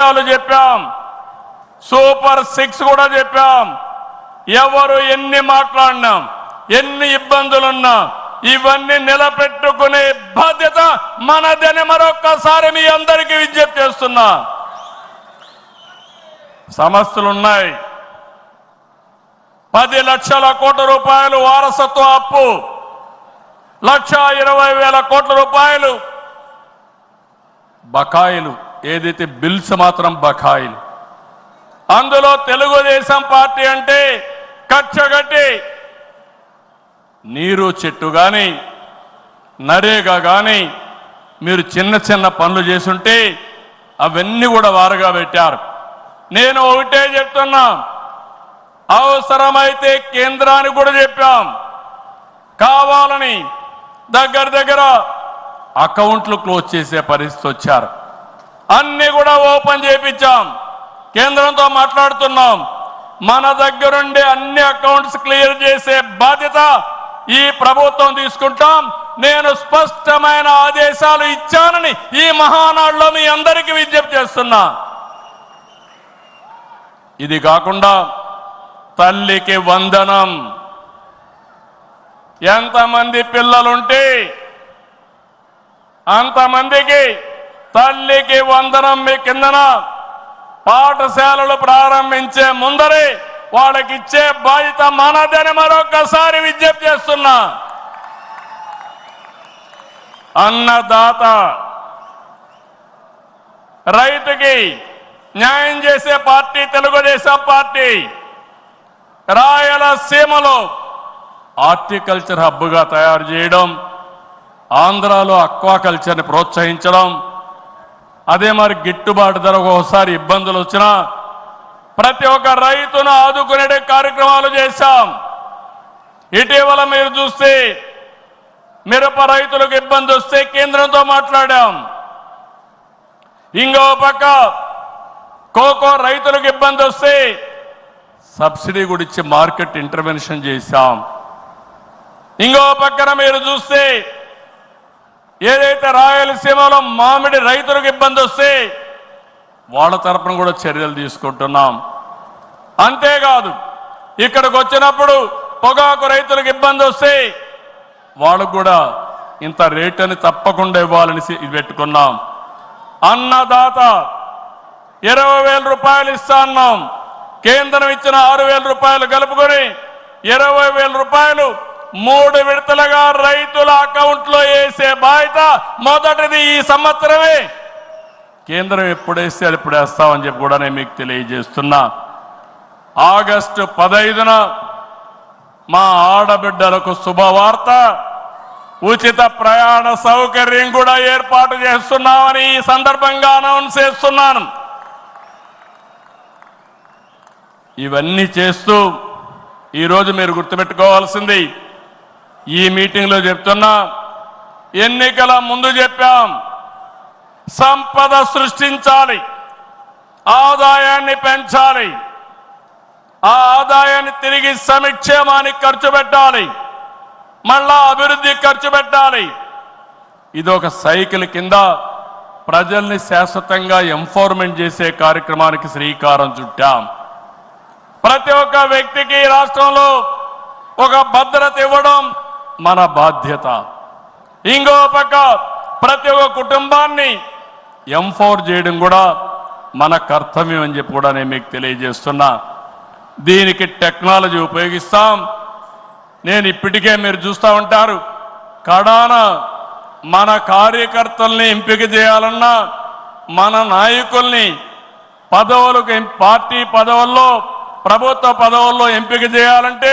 చెప్పాం, సూపర్ 6 కూడా చెప్పాం. ఎవరు ఎన్ని మాట్లాడినాం, ఎన్ని ఇబ్బందులున్నా ఇవన్నీ నిలబెట్టుకునే బాధ్యత మనదని మరొక్కసారి మీ అందరికీ విజ్ఞప్తి చేస్తున్నా. సమస్యలు ఉన్నాయి. 10 లక్షల కోట్ల రూపాయలు వారసత్వ అప్పు, 1,20,000 కోట్ల రూపాయలు బకాయిలు, ఏదైతే బిల్స్ మాత్రం బకాయిలు. అందులో తెలుగుదేశం పార్టీ అంటే కచ్చగట్టి నీరు చెట్టు కానీ నరేగా కానీ మీరు చిన్న చిన్న పనులు చేసుంటే అవన్నీ కూడా వారుగా పెట్టారు. నేను ఒకటే చెప్తున్నా, అవసరమైతే కేంద్రానికి కూడా చెప్పాం, కావాలని దగ్గర అకౌంట్లు క్లోజ్ చేసే పరిస్థితి వచ్చారు. అన్ని కూడా ఓపెన్ చేయించాం, కేంద్రంతో మాట్లాడుతున్నాం. మన దగ్గరుండే అన్ని అకౌంట్స్ క్లియర్ చేసే బాధ్యత ఈ ప్రభుత్వం తీసుకుంటాం. నేను స్పష్టమైన ఆదేశాలు ఇచ్చానని ఈ మహానాడులో మీ అందరికీ విజ్ఞప్తి చేస్తున్నా. ఇది కాకుండా తల్లికి వందనం, ఎంతమంది పిల్లలుంటే అంతమందికి తల్లికి వందనం మీ కిందన పాఠశాలలు ప్రారంభించే ముందరే వాళ్ళకి ఇచ్చే బాధ్యత మనదని మరొకసారి విజ్ఞప్తి చేస్తున్నా. అన్నదాత, రైతుకి న్యాయం చేసే పార్టీ తెలుగుదేశం పార్టీ. రాయలసీమలో హార్టికల్చర్ హబ్గా తయారు చేయడం, ఆంధ్రాలో అక్వాకల్చర్ని ప్రోత్సహించడం, అదే మరి గిట్టుబాటు ధర ఒకసారి ఇబ్బందులు వచ్చినా ప్రతి ఒక్క రైతును ఆదుకునే కార్యక్రమాలు చేశాం. ఇటీవల మీరు చూస్తే మిరప రైతులకు ఇబ్బంది వస్తే కేంద్రంతో మాట్లాడాం. ఇంకో పక్క కోకో రైతులకు ఇబ్బంది వస్తే సబ్సిడీ కూడా ఇచ్చి మార్కెట్ ఇంటర్వెన్షన్ చేశాం. ఇంకో పక్కన మీరు చూస్తే ఏదైతే రాయలసీమలో మామిడి రైతులకు ఇబ్బంది వస్తే వాళ్ళ తరపున కూడా చర్యలు తీసుకుంటున్నాం. అంతేకాదు ఇక్కడికి వచ్చినప్పుడు పొగాకు రైతులకు ఇబ్బంది వస్తే వాళ్ళకు కూడా ఇంత రేట్ అని తప్పకుండా ఇవ్వాలని పెట్టుకున్నాం. అన్నదాత 20,000 రూపాయలు ఇస్తా అన్నాం. కేంద్రం ఇచ్చిన 6,000 రూపాయలు కలుపుకొని 20,000 రూపాయలు 3 విడతలుగా రైతుల అకౌంట్లో వేసే బాధ్యత మొదటిది ఈ సంవత్సరమే. కేంద్రం ఎప్పుడు వేస్తే ఎప్పుడు వేస్తామని చెప్పి కూడా నేను మీకు తెలియజేస్తున్నా. ఆగస్టు 15న మా ఆడబిడ్డలకు శుభవార్త, ఉచిత ప్రయాణ సౌకర్యం కూడా ఏర్పాటు చేస్తున్నామని ఈ సందర్భంగా అనౌన్స్ చేస్తున్నాను. ఇవన్నీ చేస్తూ ఈరోజు మీరు గుర్తుపెట్టుకోవాల్సింది, ఈ మీటింగ్లో చెప్తున్నా, ఎన్నికల ముందు చెప్పాం, సంపద సృష్టించాలి, ఆదాయాన్ని పెంచాలి, ఆ ఆదాయాన్ని తిరిగి సంక్షేమానికి ఖర్చు పెట్టాలి, మళ్ళా అభివృద్ధికి ఖర్చు పెట్టాలి. ఇది ఒక సైకిల్ కింద ప్రజల్ని శాశ్వతంగా ఎంపవర్మెంట్ చేసే కార్యక్రమానికి శ్రీకారం చుట్టాం. ప్రతి ఒక్క వ్యక్తికి రాష్ట్రంలో ఒక భద్రత ఇవ్వడం మన బాధ్యత. ఇంకో పక్క ప్రతి ఒక్క కుటుంబాన్ని ఎంపవర్ చేయడం కూడా మన కర్తవ్యం అని చెప్పి కూడా నేను మీకు తెలియజేస్తున్నా. దీనికి టెక్నాలజీ ఉపయోగిస్తాం. నేను ఇప్పటికే మీరు చూస్తూ ఉంటారు, కడాన మన కార్యకర్తల్ని ఎంపిక చేయాలన్నా, మన నాయకుల్ని పదవులకు, పార్టీ పదవుల్లో, ప్రభుత్వ పదవుల్లో ఎంపిక చేయాలంటే